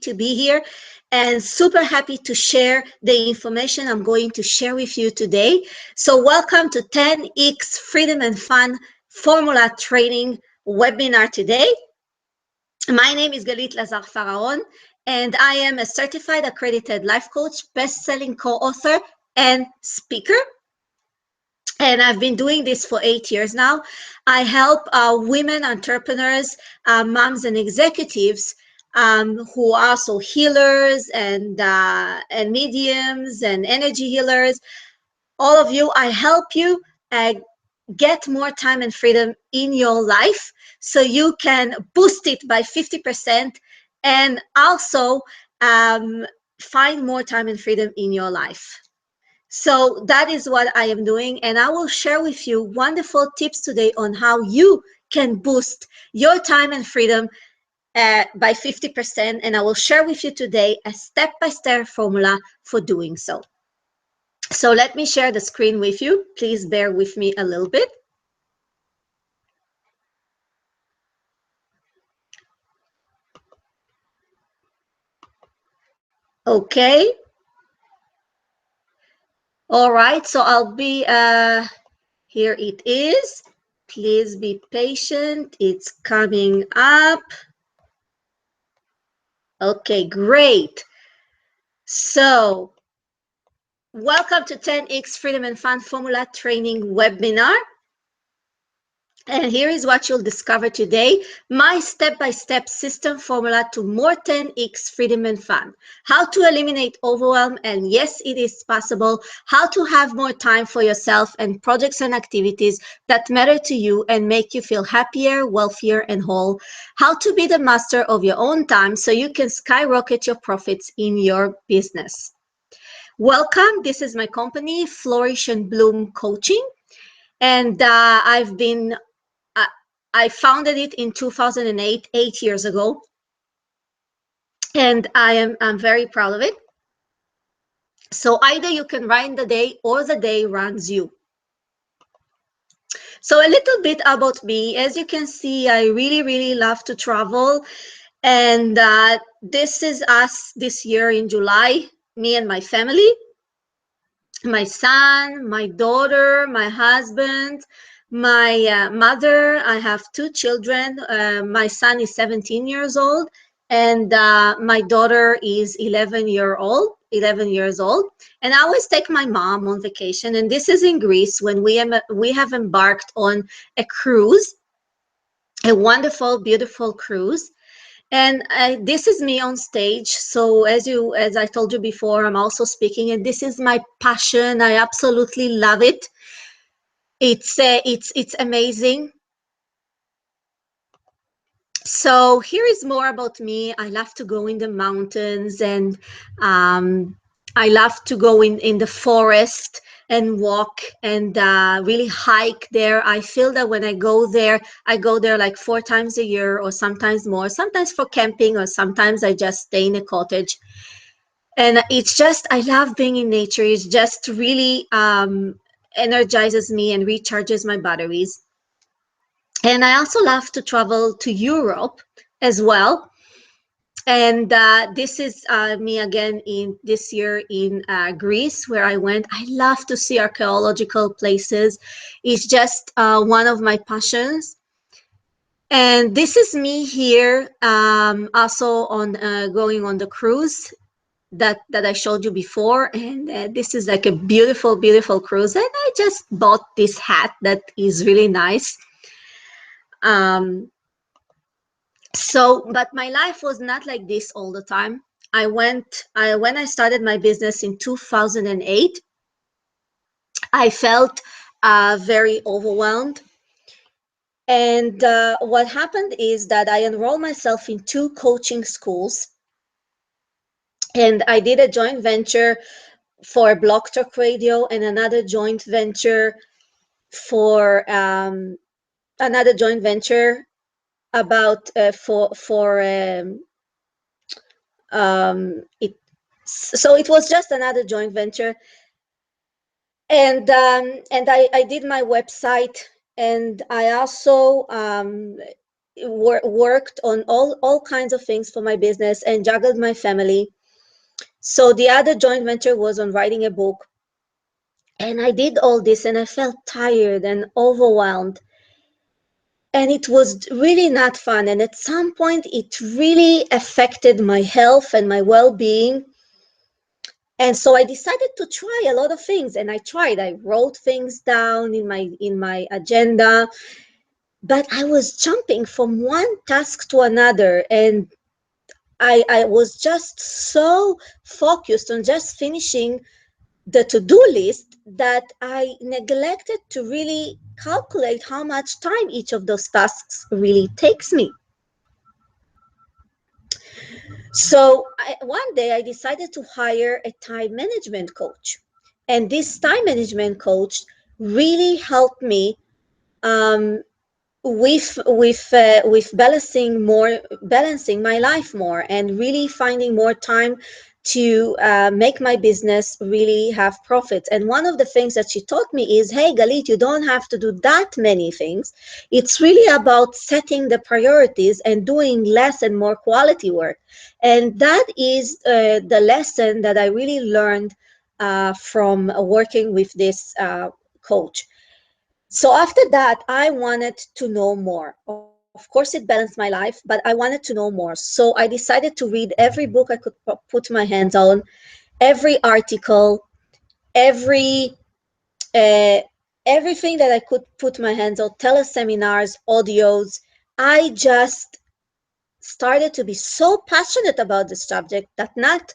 to be here and super happy to share the information I'm going to share with you today. So welcome to 10X Freedom and Fun Formula Training webinar today. My name is Galit Lazar Faraon, and I am a certified accredited life coach, best-selling co-author, and speaker. And I've been doing this for 8 years now. I help women entrepreneurs, moms, and executives who are also healers and mediums and energy healers. All of you, I help you get more time and freedom in your life so you can boost it by 50% and also find more time and freedom in your life. So that is what I am doing, and I will share with you wonderful tips today on how you can boost your time and freedom by 50%, and I will share with you today a step-by-step formula for doing so. So let me share the screen with you. Please bear with me a little bit. Okay. All right, so I'll be, here it is. Please be patient, it's coming up. Okay, great. So, welcome to 10X Freedom and Fun Formula Training webinar. And here is what you'll discover today, my step-by-step system formula to more 10X freedom and fun. How to eliminate overwhelm, and yes, it is possible. How to have more time for yourself and projects and activities that matter to you and make you feel happier, wealthier, and whole. How to be the master of your own time so you can skyrocket your profits in your business. Welcome, this is my company, Flourish and Bloom Coaching. And I founded it in 2008, 8 years ago, and I'm very proud of it. So either you can run the day or the day runs you. So a little bit about me. As you can see, I really love to travel, and this is us this year in July, me and my family, my son, my daughter, my husband, my mother. I have 2 children. My son is 17 years old, and my daughter is 11 years old. And I always take my mom on vacation, and this is in Greece when we have embarked on a cruise, a wonderful, beautiful cruise. And this is me on stage. So as I told you before, I'm also speaking, and this is my passion. I absolutely love it. It's amazing. So here is more about me. I love to go in the mountains, and I love to go in the forest and walk and really hike there. I feel that when I go there like 4 times a year or sometimes more, sometimes for camping or sometimes I just stay in a cottage. And it's just, I love being in nature. It's just really energizes me and recharges my batteries. And I also love to travel to Europe as well. And this is me again in this year in Greece, where I went. I love to see archaeological places. It's just one of my passions. And this is me here also on going on the cruise that I showed you before. And this is like a beautiful cruise. And I just bought this hat that is really nice. But my life was not like this all the time. When I started my business in 2008, I felt very overwhelmed. And what happened is that I enrolled myself in 2 coaching schools, and I did a joint venture for Blog Talk Radio and another joint venture for about so it was just another joint venture. And I did my website, and I also worked on all kinds of things for my business and juggled my family. So the other joint venture was on writing a book. And I did all this and I felt tired and overwhelmed. And it was really not fun. And at some point, it really affected my health and my well being. And so I decided to try a lot of things. And I wrote things down in my agenda, but I was jumping from one task to another. And I was just so focused on just finishing the to-do list that I neglected to really calculate how much time each of those tasks really takes me. So one day I decided to hire a time management coach. And this time management coach really helped me um, with balancing my life more and really finding more time to make my business really have profits. And one of the things that she taught me is, hey Galit, you don't have to do that many things. It's really about setting the priorities and doing less and more quality work. And that is the lesson that I really learned from working with this coach. So after that, I wanted to know more. Of course, it balanced my life, but I wanted to know more. So I decided to read every book I could put my hands on, every article, every uh, everything that I could put my hands on, teleseminars, audios. I just started to be so passionate about the subject that not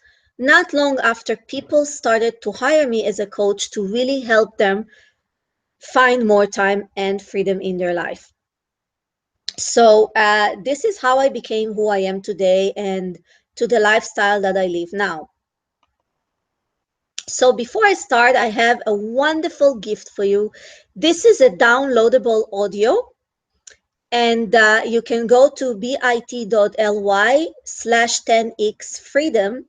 long after, people started to hire me as a coach to really help them find more time and freedom in their life. So this is how I became who I am today and to the lifestyle that I live now. So before I start, I have a wonderful gift for you. This is a downloadable audio, and you can go to bit.ly/10x freedom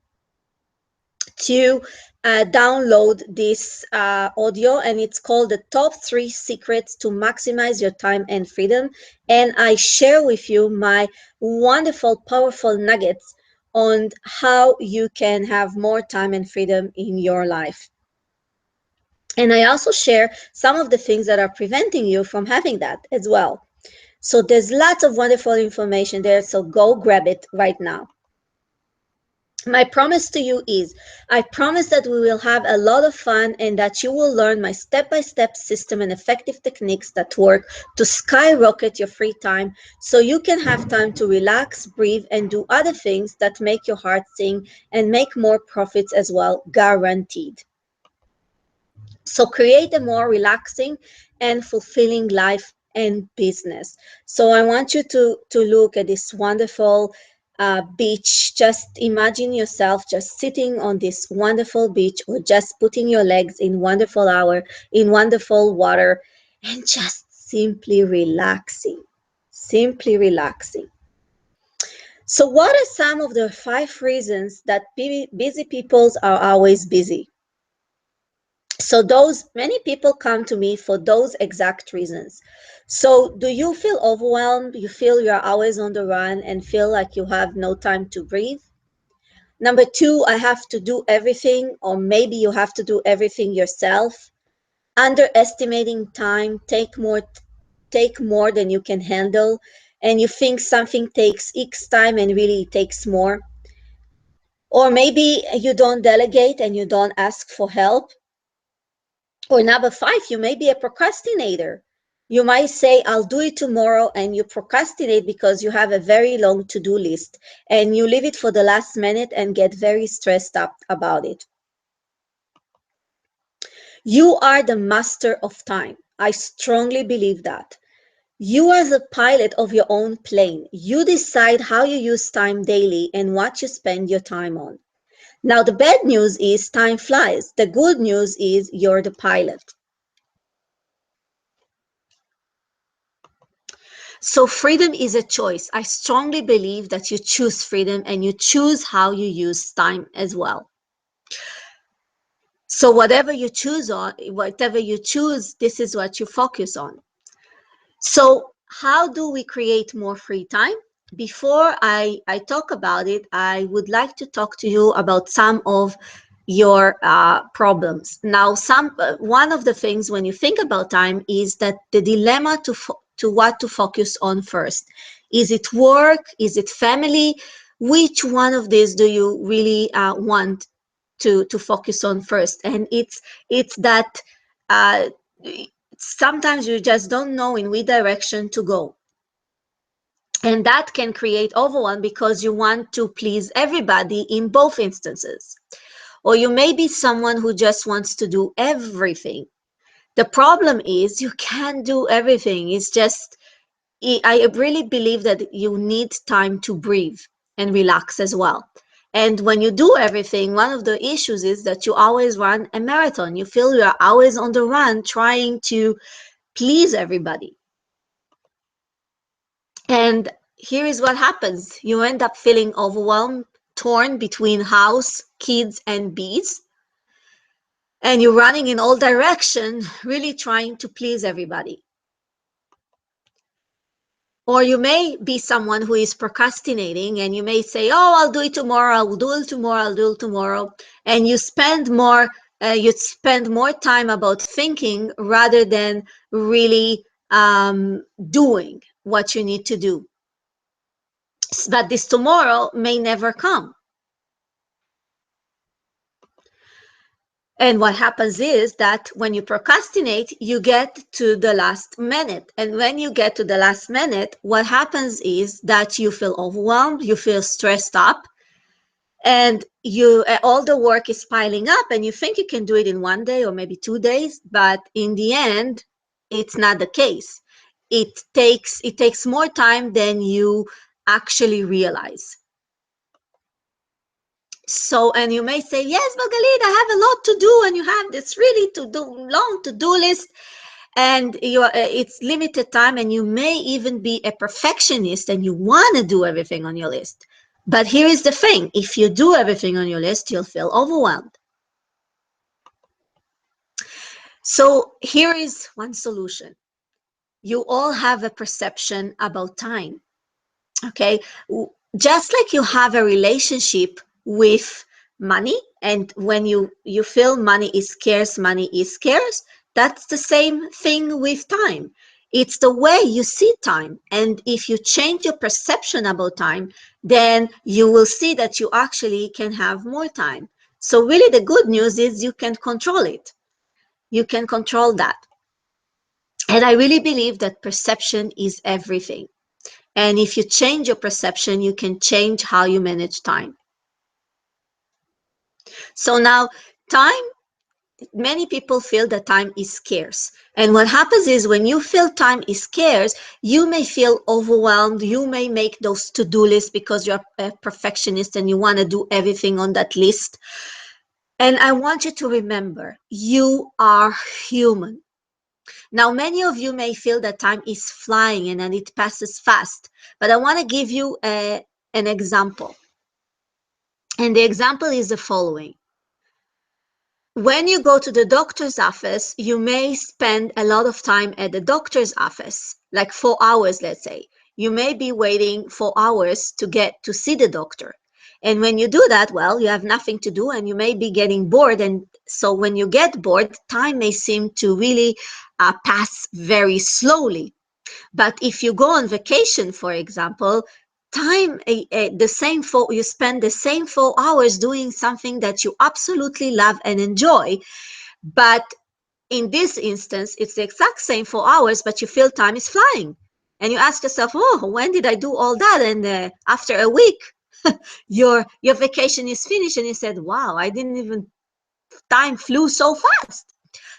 to download this audio, and it's called the top 3 secrets to maximize your time and freedom. And I share with you my wonderful, powerful nuggets on how you can have more time and freedom in your life. And I also share some of the things that are preventing you from having that as well. So there's lots of wonderful information there, so go grab it right now. My promise to you is, I promise that we will have a lot of fun and that you will learn my step-by-step system and effective techniques that work to skyrocket your free time so you can have time to relax, breathe, and do other things that make your heart sing and make more profits as well, guaranteed. So create a more relaxing and fulfilling life and business. So I want you to look at this wonderful beach. Just imagine yourself just sitting on this wonderful beach, or just putting your legs in wonderful water, and just simply relaxing, simply relaxing. So what are some of the 5 reasons that busy people are always busy? So those many people come to me for those exact reasons. So do you feel overwhelmed? You feel you're always on the run and feel like you have no time to breathe? Number 2, I have to do everything, or maybe you have to do everything yourself. Underestimating time, take more than you can handle, and you think something takes X time and really it takes more. Or maybe you don't delegate and you don't ask for help. Or number 5, you may be a procrastinator. You might say, I'll do it tomorrow, and you procrastinate because you have a very long to-do list and you leave it for the last minute and get very stressed up about it. You are the master of time. I strongly believe that. You are the pilot of your own plane. You decide how you use time daily and what you spend your time on. Now, the bad news is time flies. The good news is you're the pilot. So freedom is a choice. I strongly believe that you choose freedom and you choose how you use time as well. So whatever you choose, this is what you focus on. So how do we create more free time? Before I talk about it, I would like to talk to you about some of your problems. Now, one of the things when you think about time is that the dilemma to what to focus on first. Is it work? Is it family? Which one of these do you really want to focus on first? And it's that uh, sometimes you just don't know in which direction to go. And that can create overwhelm because you want to please everybody in both instances. Or you may be someone who just wants to do everything. The problem is you can't do everything. It's just, I really believe that you need time to breathe and relax as well. And when you do everything, one of the issues is that you always run a marathon. You feel you're always on the run trying to please everybody. And here is what happens. You end up feeling overwhelmed, torn between house, kids, and bees. And you're running in all directions, really trying to please everybody. Or you may be someone who is procrastinating and you may say, oh, I'll do it tomorrow, I'll do it tomorrow, I'll do it tomorrow. And you spend more time about thinking rather than really doing what you need to do. But this tomorrow may never come. And what happens is that when you procrastinate, you get to the last minute. And when you get to the last minute, what happens is that you feel overwhelmed, you feel stressed up, and all the work is piling up, and you think you can do it in 1 day or maybe 2 days, but in the end, it's not the case. It takes more time than you actually realize. So, and you may say, yes, Margalit, I have a lot to do, and you have this really long to-do list, and it's limited time, and you may even be a perfectionist and you want to do everything on your list. But here is the thing, if you do everything on your list, you'll feel overwhelmed. So here is one solution. You all have a perception about time. Okay, just like you have a relationship with money, and when you feel money is scarce, that's the same thing with time. It's the way you see time, and if you change your perception about time, then you will see that you actually can have more time. So really the good news is you can control it. You can control that. And I really believe that perception is everything. And if you change your perception, you can change how you manage time. So now, time, many people feel that time is scarce. And what happens is when you feel time is scarce, you may feel overwhelmed. You may make those to-do lists because you're a perfectionist and you want to do everything on that list. And I want you to remember, you are human. Now, many of you may feel that time is flying and that it passes fast, but I want to give you an example. And the example is the following. When you go to the doctor's office, you may spend a lot of time at the doctor's office, like 4 hours, let's say. You may be waiting 4 hours to get to see the doctor. And when you do that, well, you have nothing to do and you may be getting bored. And so when you get bored, time may seem to really pass very slowly. But if you go on vacation, for example, time you spend the same 4 hours doing something that you absolutely love and enjoy. But in this instance, it's the exact same 4 hours, but you feel time is flying. And you ask yourself, oh, when did I do all that? And after a week, your vacation is finished, and you said, wow, I didn't even, time flew so fast.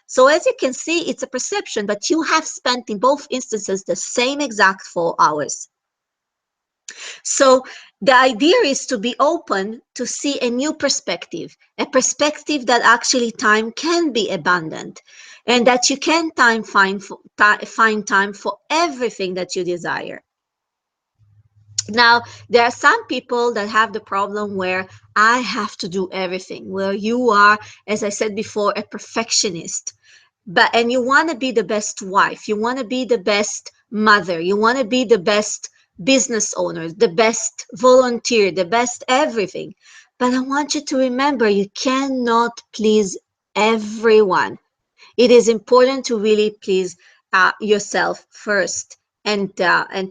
So as you can see, it's a perception, but you have spent in both instances the same exact 4 hours. So the idea is to be open to see a new perspective, a perspective that actually time can be abundant and that you can find time for everything that you desire. Now, there are some people that have the problem where I have to do everything, where you are, as I said before, a perfectionist. And you want to be the best wife, you want to be the best mother. You want to be the best business owner, the best volunteer, the best everything. But I want you to remember you cannot please everyone. It is important to really please yourself first, and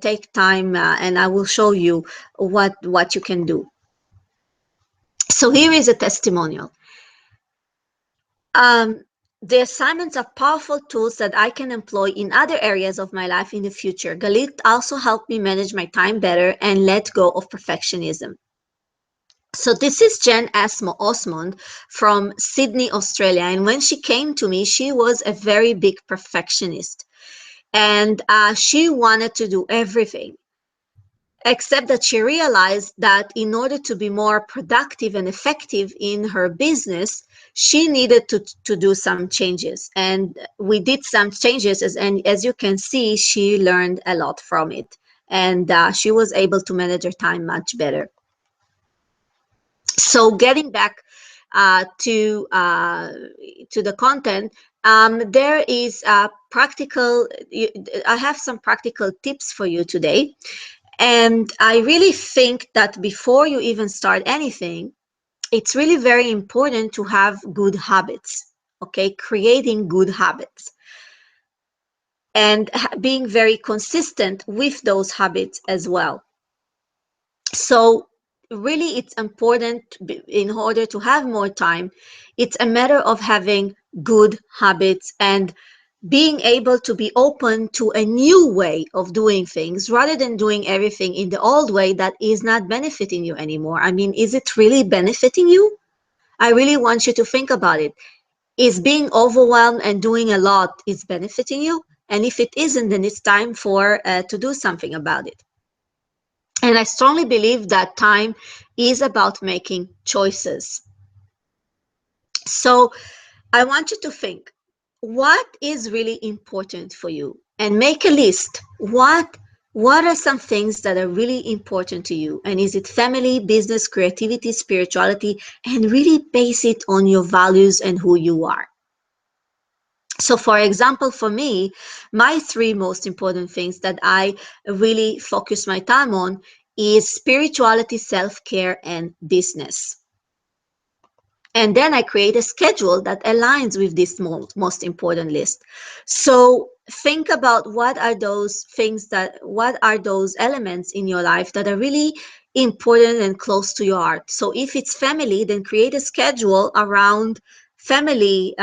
take time, and I will show you what you can do. So here is a testimonial. Um, the assignments are powerful tools that I can employ in other areas of my life in the future. Galit also helped me manage my time better and let go of perfectionism. So this is Jen Osmond from Sydney, Australia. And when she came to me, she was a very big perfectionist. And she wanted to do everything, except that she realized that in order to be more productive and effective in her business, she needed to do some changes. And we did some changes, and as you can see, she learned a lot from it. And she was able to manage her time much better. So getting back to the content, there is practical. I have some practical tips for you today. And I really think that before you even start anything, it's really very important to have good habits, okay? Creating good habits and being very consistent with those habits as well. So really it's important in order to have more time. It's a matter of having good habits and being able to be open to a new way of doing things rather than doing everything in the old way that is not benefiting you anymore. I mean, is it really benefiting you? I really want you to think about it. Is being overwhelmed and doing a lot is benefiting you? And if it isn't, then it's time for to do something about it. And I strongly believe that time is about making choices. So I want you to think, what is really important for you? And make a list. What are some things that are really important to you? And is it family, business, creativity, spirituality? And really base it on your values and who you are. So for example, for me, my three most important things that I really focus my time on is spirituality, self-care, and business. And then I create a schedule that aligns with this most important list. So think about what are those elements in your life that are really important and close to your heart. So if it's family, then create a schedule around family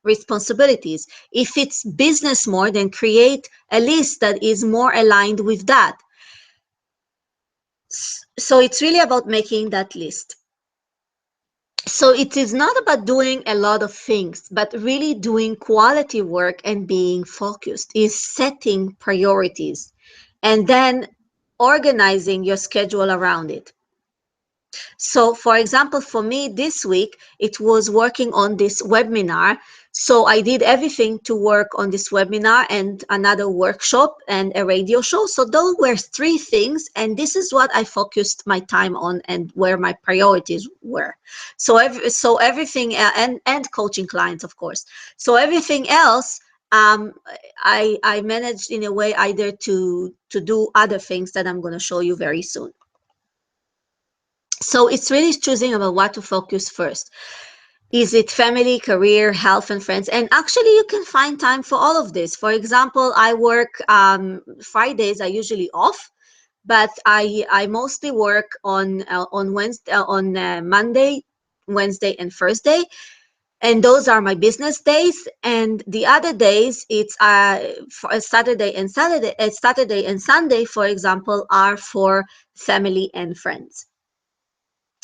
responsibilities. If it's business more, then create a list that is more aligned with that. So it's really about making that list. So it is not about doing a lot of things, but really doing quality work and being focused, is setting priorities and then organizing your schedule around it. So for example, for me this week, it was working on this webinar. So I did everything to work on this webinar and another workshop and a radio show. So those were three things. And this is what I focused my time on and where my priorities were. So everything, and coaching clients, of course. So everything else, I managed in a way either to do other things that I'm going to show you very soon. So it's really choosing about what to focus first. Is it family, career, health, and friends? And actually, you can find time for all of this. For example, I work Fridays. I usually off, but I mostly work on Wednesday, on Monday, Wednesday, and Thursday, and those are my business days. And the other days, it's Saturday and Saturday and Sunday, for example, are for family and friends.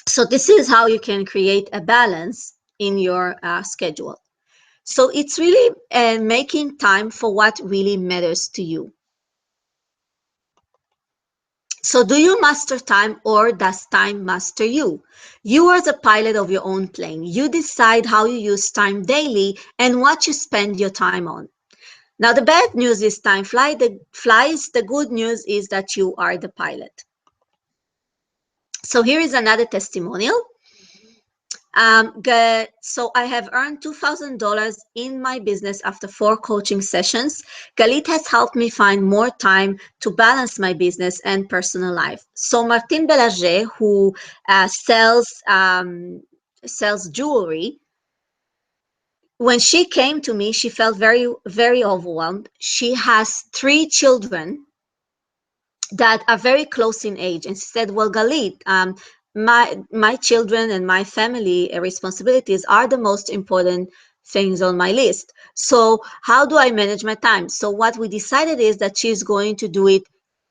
So this is how you can create a balance in your schedule. So it's really making time for what really matters to you. So do you master time, or does time master you? You are the pilot of your own plane. You decide how you use time daily and what you spend your time on. Now, the bad news is time flies. The good news is that you are the pilot. So here is another testimonial. So I have earned $2,000 in my business after 4 coaching sessions. Galit has helped me find more time to balance my business and personal life. So Martine Belanger, who sells jewelry, when she came to me, she felt very, very overwhelmed. She has 3 children that are very close in age. And she said, well, Galit, my children and my family responsibilities are the most important things on my list. So how do I manage my time? So what we decided is that she's going to do it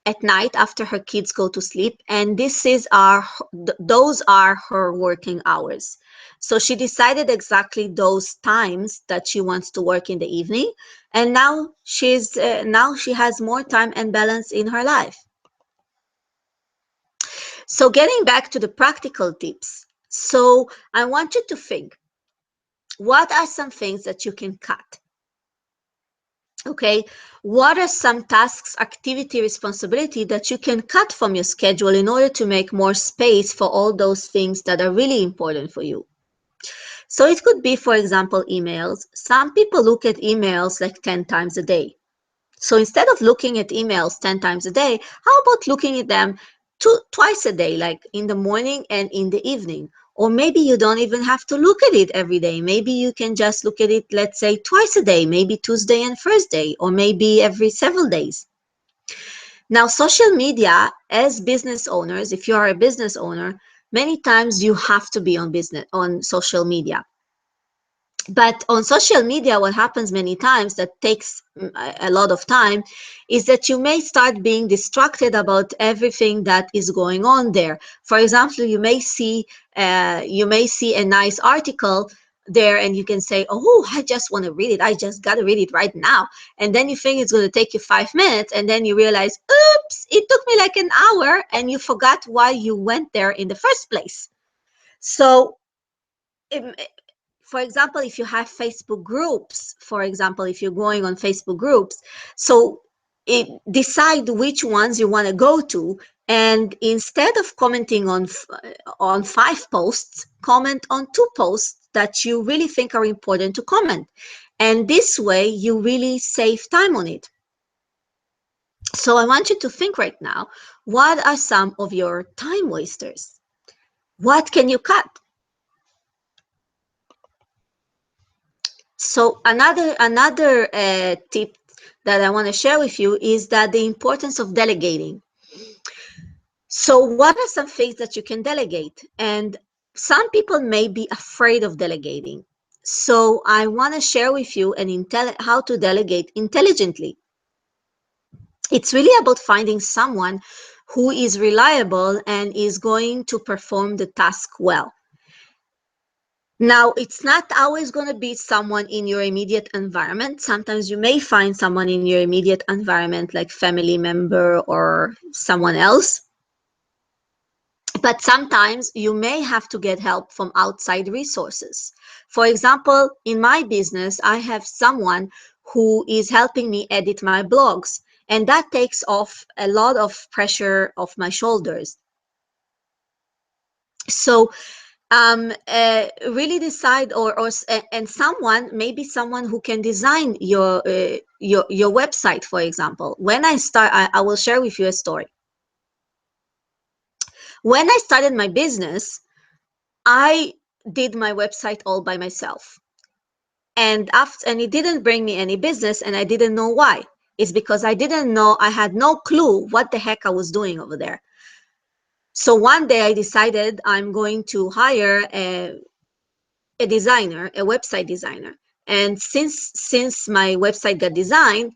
at night after her kids go to sleep. And those are her working hours. So she decided exactly those times that she wants to work in the evening. And now she has more time and balance in her life. So getting back to the practical tips. So I want you to think, what are some things that you can cut? Okay, what are some tasks, activity, responsibility that you can cut from your schedule in order to make more space for all those things that are really important for you? So it could be, for example, emails. Some people look at emails like 10 times a day. So instead of looking at emails 10 times a day, how about looking at them twice a day, like in the morning and in the evening? Or maybe you don't even have to look at it every day. Maybe you can just look at it, let's say, twice a day, maybe Tuesday and Thursday, or maybe every several days. Now, social media, as business owners, if you are a business owner, many times you have to be on social media. But on social media, what happens many times that takes a lot of time is that you may start being distracted about everything that is going on there. For example, you may see a nice article there and you can say, oh, I just want to read it. I just got to read it right now. And then you think it's going to take you 5 minutes, and then you realize, oops, it took me like an hour, and you forgot why you went there in the first place. So for example, if you have Facebook groups, for example, if you're going on Facebook groups, so decide which ones you want to go to, and instead of commenting on 5 posts, comment on 2 posts that you really think are important to comment. And this way, you really save time on it. So I want you to think right now, what are some of your time wasters? What can you cut? So another tip that I want to share with you is that the importance of delegating. So what are some things that you can delegate? And some people may be afraid of delegating. So I want to share with you how to delegate intelligently. It's really about finding someone who is reliable and is going to perform the task well. Now, it's not always going to be someone in your immediate environment. Sometimes you may find someone in your immediate environment, like family member or someone else. But sometimes you may have to get help from outside resources. For example, in my business, I have someone who is helping me edit my blogs, and that takes off a lot of pressure off my shoulders. So really decide, and maybe someone who can design your website, for example. When I will share with you a story. When I started my business, I did my website all by myself, and it didn't bring me any business, and I didn't know why. It's because I had no clue what the heck I was doing over there. So one day I decided I'm going to hire a designer, a website designer. And since my website got designed,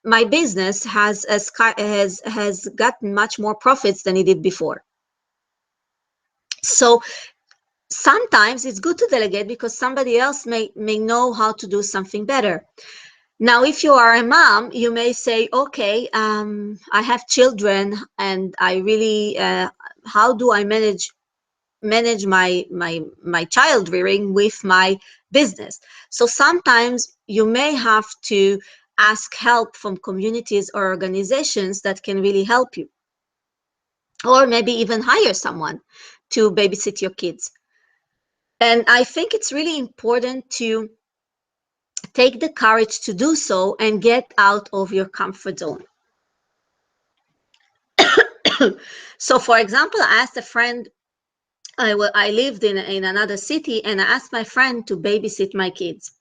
my business has gotten much more profits than it did before. So sometimes it's good to delegate because somebody else may know how to do something better. Now, if you are a mom, you may say, okay, I have children and I really, how do I manage my child rearing with my business? So sometimes you may have to ask help from communities or organizations that can really help you, or maybe even hire someone to babysit your kids. And I think it's really important to take the courage to do so and get out of your comfort zone. So, for example, I asked a friend, I lived in another city, and I asked my friend to babysit my kids.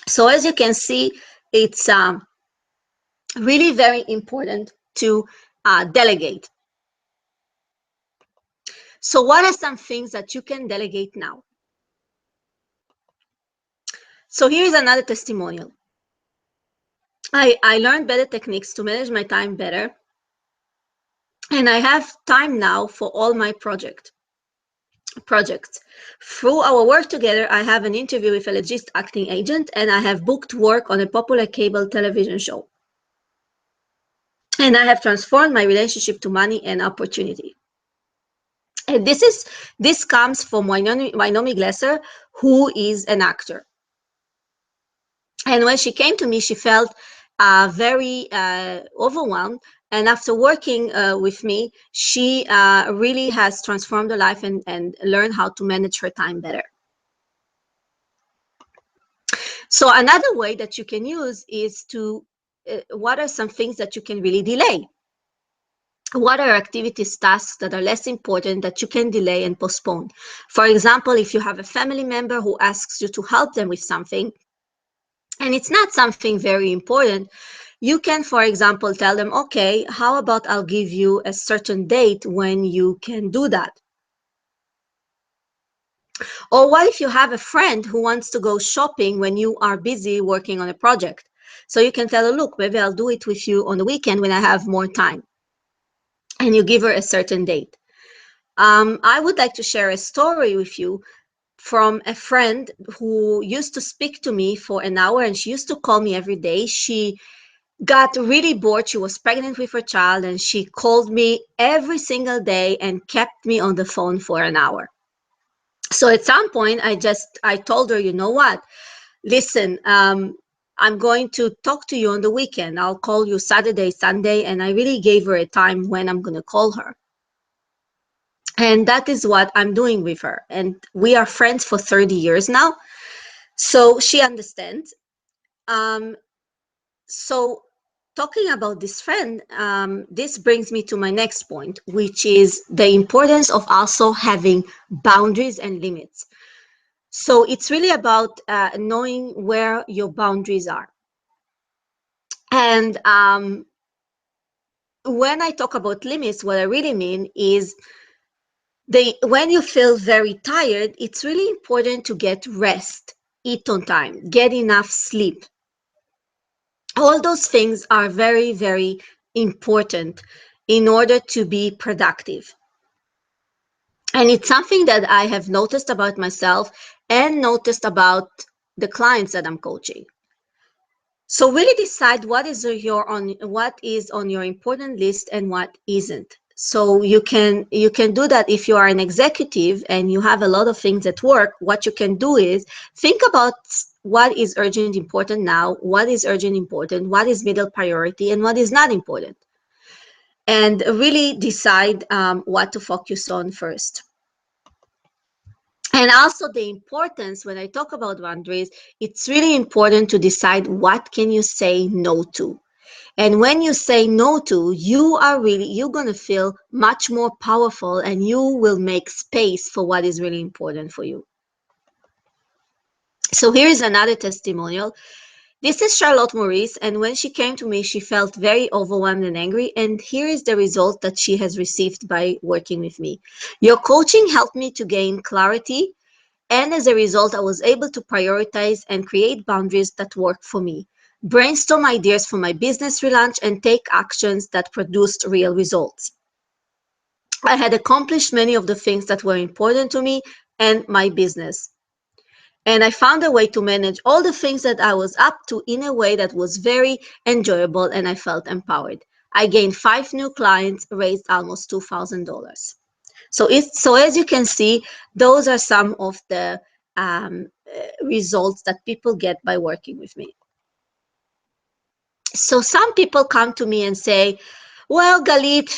So, as you can see, it's really very important to delegate. So, what are some things that you can delegate now? So, here's another testimonial. I learned better techniques to manage my time better, and I have time now for all my projects. Through our work together, I have an interview with a legit acting agent, and I have booked work on a popular cable television show. And I have transformed my relationship to money and opportunity. And this comes from Wynomi Glesser, who is an actor. And when she came to me, she felt very overwhelmed. And after working with me, she really has transformed her life and learned how to manage her time better. So another way that you can use is to, what are some things that you can really delay? What are activities, tasks that are less important that you can delay and postpone? For example, if you have a family member who asks you to help them with something, and it's not something very important, you can, for example, tell them, okay, how about I'll give you a certain date when you can do that? Or what if you have a friend who wants to go shopping when you are busy working on a project? So you can tell her, look, maybe I'll do it with you on the weekend when I have more time. And you give her a certain date. I would like to share a story with you from a friend who used to speak to me for an hour, and she used to call me every day. She got really bored. She was pregnant with her child, and she called me every single day and kept me on the phone for an hour. So at some point, I told her, you know what? Listen, I'm going to talk to you on the weekend. I'll call you Saturday, Sunday, and I really gave her a time when I'm going to call her. And that is what I'm doing with her. And we are friends for 30 years now. So she understands. Um, so talking about this friend, this brings me to my next point, which is the importance of also having boundaries and limits. So it's really about knowing where your boundaries are. And when I talk about limits, what I really mean is when you feel very tired, it's really important to get rest, eat on time, get enough sleep. All those things are very, very important in order to be productive. And it's something that I have noticed about myself and noticed about the clients that I'm coaching. So really decide what is on your important list and what isn't. So you can do that if you are an executive and you have a lot of things at work. What you can do is think about what is urgent important now, what is urgent important, what is middle priority, and what is not important, and really decide what to focus on first. And also the importance, when I talk about boundaries, it's really important to decide what can you say no to. And when you say no to, you're going to feel much more powerful, and you will make space for what is really important for you. So here is another testimonial. This is Charlotte Maurice, and when she came to me, she felt very overwhelmed and angry. And here is the result that she has received by working with me. Your coaching helped me to gain clarity, and as a result, I was able to prioritize and create boundaries that work for me, brainstorm ideas for my business relaunch, and take actions that produced real results. I had accomplished many of the things that were important to me and my business. And I found a way to manage all the things that I was up to in a way that was very enjoyable, and I felt empowered. I gained 5 new clients, raised almost $2,000. So as you can see, those are some of the results that people get by working with me. So some people come to me and say, well, Galit,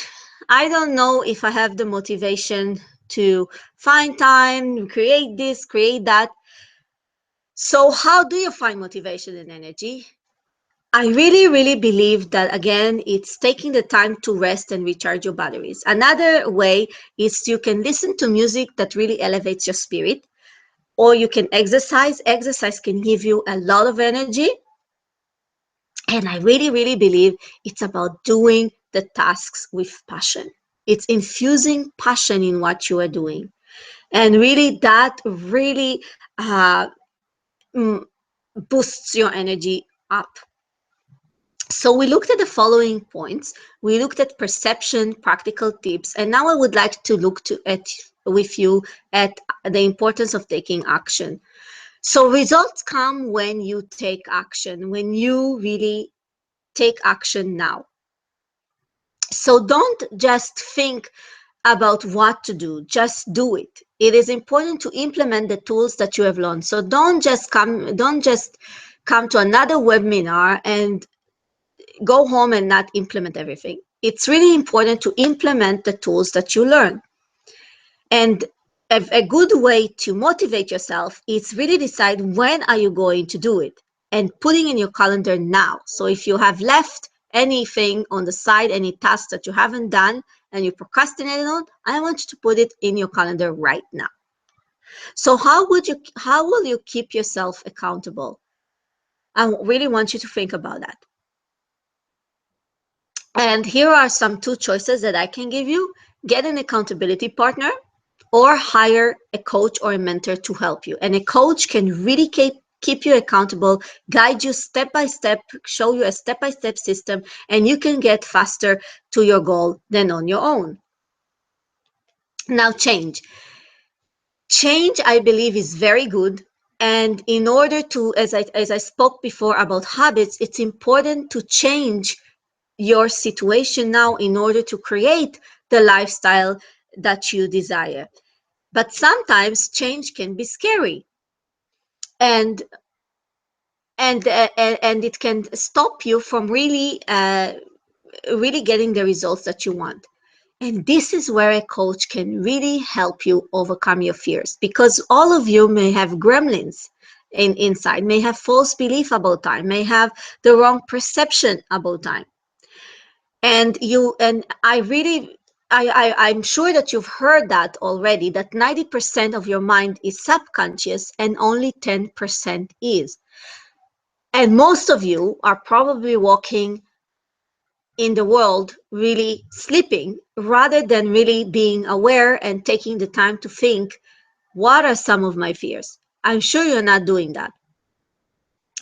I don't know if I have the motivation to find time, create this, create that. So how do you find motivation and energy? I really, really believe that, again, it's taking the time to rest and recharge your batteries. Another way is you can listen to music that really elevates your spirit, or you can exercise. Exercise can give you a lot of energy. And I really, really believe it's about doing the tasks with passion. It's infusing passion in what you are doing. And really, that really mm, boosts your energy up. So we looked at the following points. We looked at perception, practical tips, and now I would like to look at with you at the importance of taking action. So results come when you take action, when you really take action now. So don't just think about what to do, just do it. It is important to implement the tools that you have learned. So don't just come to another webinar and go home and not implement everything. It's really important to implement the tools that you learn. And a good way to motivate yourself is really decide when are you going to do it and putting in your calendar now. So if you have left anything on the side, any task that you haven't done and you procrastinated on, I want you to put it in your calendar right now. So how will you keep yourself accountable? I really want you to think about that. And here are some two choices that I can give you. Get an accountability partner or hire a coach or a mentor to help you. And a coach can really keep you accountable, guide you step by step, show you a step-by-step system, and you can get faster to your goal than on your own. Now, change. Change, I believe, is very good. And in order to, as I spoke before about habits, it's important to change your situation now in order to create the lifestyle that you desire. But sometimes change can be scary, and and it can stop you from really getting the results that you want. And this is where a coach can really help you overcome your fears, because all of you may have gremlins inside, may have false belief about time, may have the wrong perception about time. And I'm sure that you've heard that already, that 90% of your mind is subconscious and only 10% is. And most of you are probably walking in the world really sleeping rather than really being aware and taking the time to think, what are some of my fears? I'm sure you're not doing that.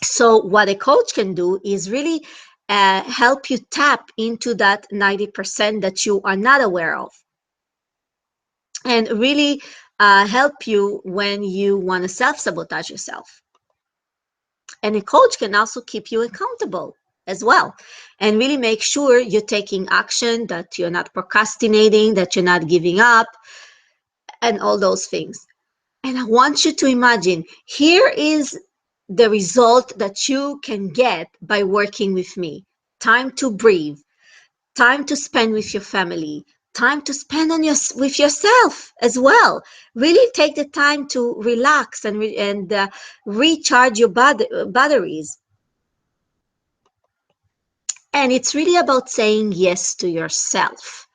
So what a coach can do is really help you tap into that 90% that you are not aware of, and really help you when you want to self-sabotage yourself. And a coach can also keep you accountable as well, and really make sure you're taking action, that you're not procrastinating, that you're not giving up, and all those things. And I want you to imagine, here is the result that you can get by working with me. Time to breathe, time to spend with your family, time to spend with yourself as well. Really take the time to relax and recharge your batteries. And it's really about saying yes to yourself.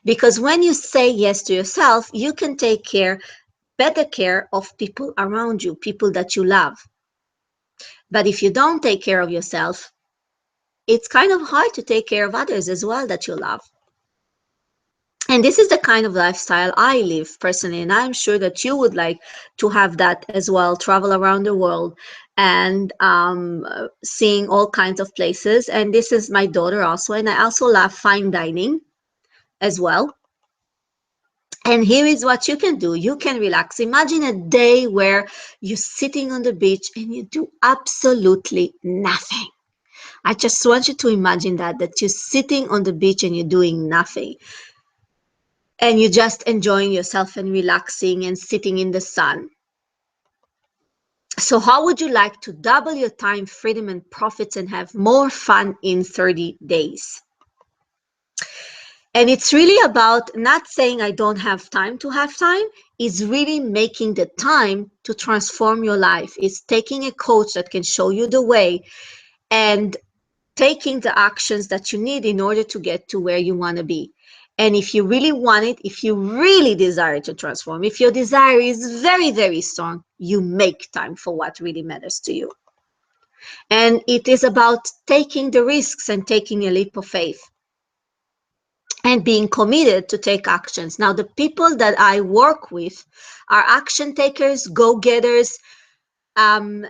Because when you say yes to yourself, you can take better care of people around you, people that you love. But if you don't take care of yourself, it's kind of hard to take care of others as well that you love. And this is the kind of lifestyle I live personally, and I'm sure that you would like to have that as well, travel around the world and seeing all kinds of places. And this is my daughter also, and I also love fine dining as well. And here is what you can do. You can relax. Imagine a day where you're sitting on the beach and you do absolutely nothing. I just want you to imagine that you're sitting on the beach and you're doing nothing. And you're just enjoying yourself and relaxing and sitting in the sun. So how would you like to double your time, freedom, and profits and have more fun in 30 days? And it's really about not saying I don't have time to have time, is really making the time to transform your life. It's taking a coach that can show you the way and taking the actions that you need in order to get to where you want to be. And if you really want it, if you really desire to transform, if your desire is very, very strong, you make time for what really matters to you. And it is about taking the risks and taking a leap of faith and being committed to take actions. Now, the people that I work with are action takers, go-getters, um,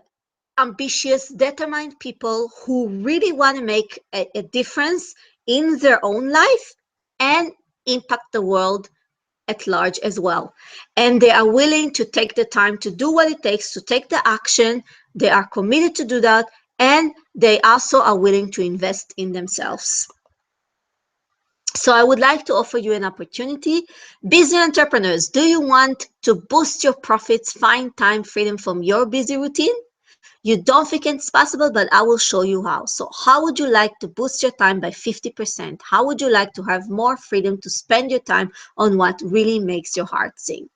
ambitious, determined people who really want to make a difference in their own life and impact the world at large as well. And they are willing to take the time to do what it takes to take the action. They are committed to do that, and they also are willing to invest in themselves. So I would like to offer you an opportunity. Busy entrepreneurs, do you want to boost your profits, find time freedom from your busy routine? You don't think it's possible, but I will show you how. So how would you like to boost your time by 50%? How would you like to have more freedom to spend your time on what really makes your heart sing?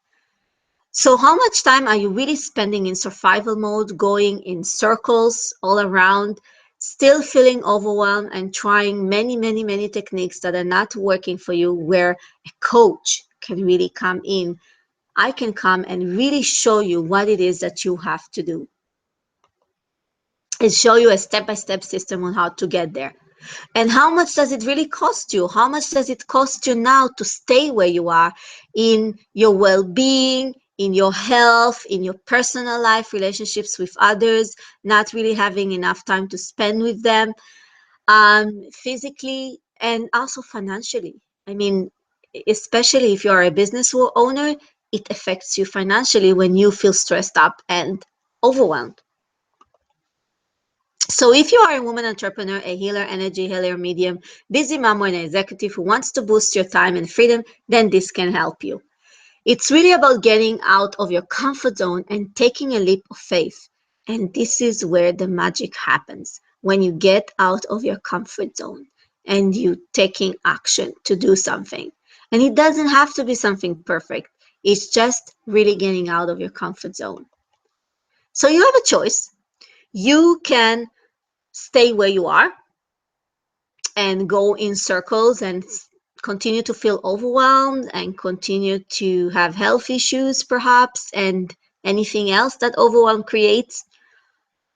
So how much time are you really spending in survival mode, going in circles all around, still feeling overwhelmed and trying many, many, many techniques that are not working for you, where a coach can really come in? I can come and really show you what it is that you have to do and show you a step-by-step system on how to get there. And how much does it really cost you? How much does it cost you now to stay where you are in your well-being, in your health, in your personal life, relationships with others, not really having enough time to spend with them, physically and also financially? I mean, especially if you're a business owner, it affects you financially when you feel stressed up and overwhelmed. So if you are a woman entrepreneur, a healer, energy healer, medium, busy mom, or an executive who wants to boost your time and freedom, then this can help you. It's really about getting out of your comfort zone and taking a leap of faith. And this is where the magic happens, when you get out of your comfort zone and you taking action to do something. And it doesn't have to be something perfect. It's just really getting out of your comfort zone. So you have a choice. You can stay where you are and go in circles and continue to feel overwhelmed and continue to have health issues perhaps and anything else that overwhelm creates.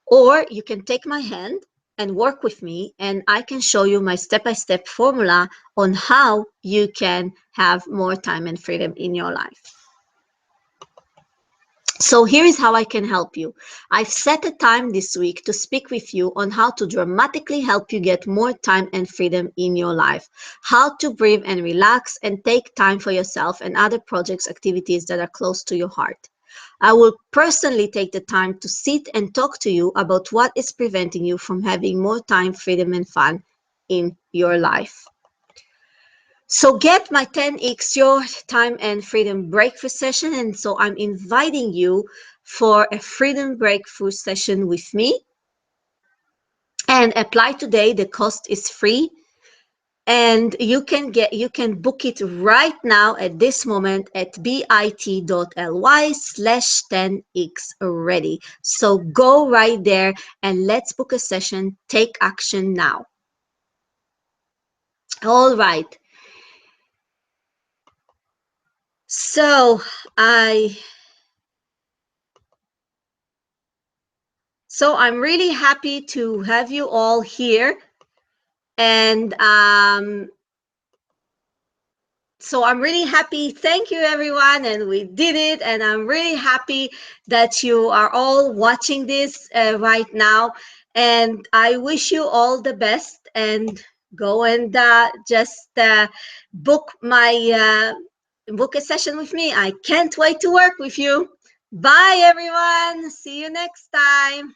Or you can take my hand and work with me, and I can show you my step-by-step formula on how you can have more time and freedom in your life. So here is how I can help you. I've set a time this week to speak with you on how to dramatically help you get more time and freedom in your life, how to breathe and relax and take time for yourself and other projects, activities that are close to your heart. I will personally take the time to sit and talk to you about what is preventing you from having more time, freedom, and fun in your life. So get my 10x your time and freedom breakthrough session. And so I'm inviting you for a freedom breakthrough session with me. And apply today. The cost is free. And you can book it right now at this moment at bit.ly/10x ready. So go right there and let's book a session. Take action now. All right. So I'm really happy to have you all here. And so I'm really happy. Thank you, everyone. And we did it. And I'm really happy that you are all watching this right now. And I wish you all the best. And go and just book book a session with me. I can't wait to work with you. Bye, everyone. See you next time.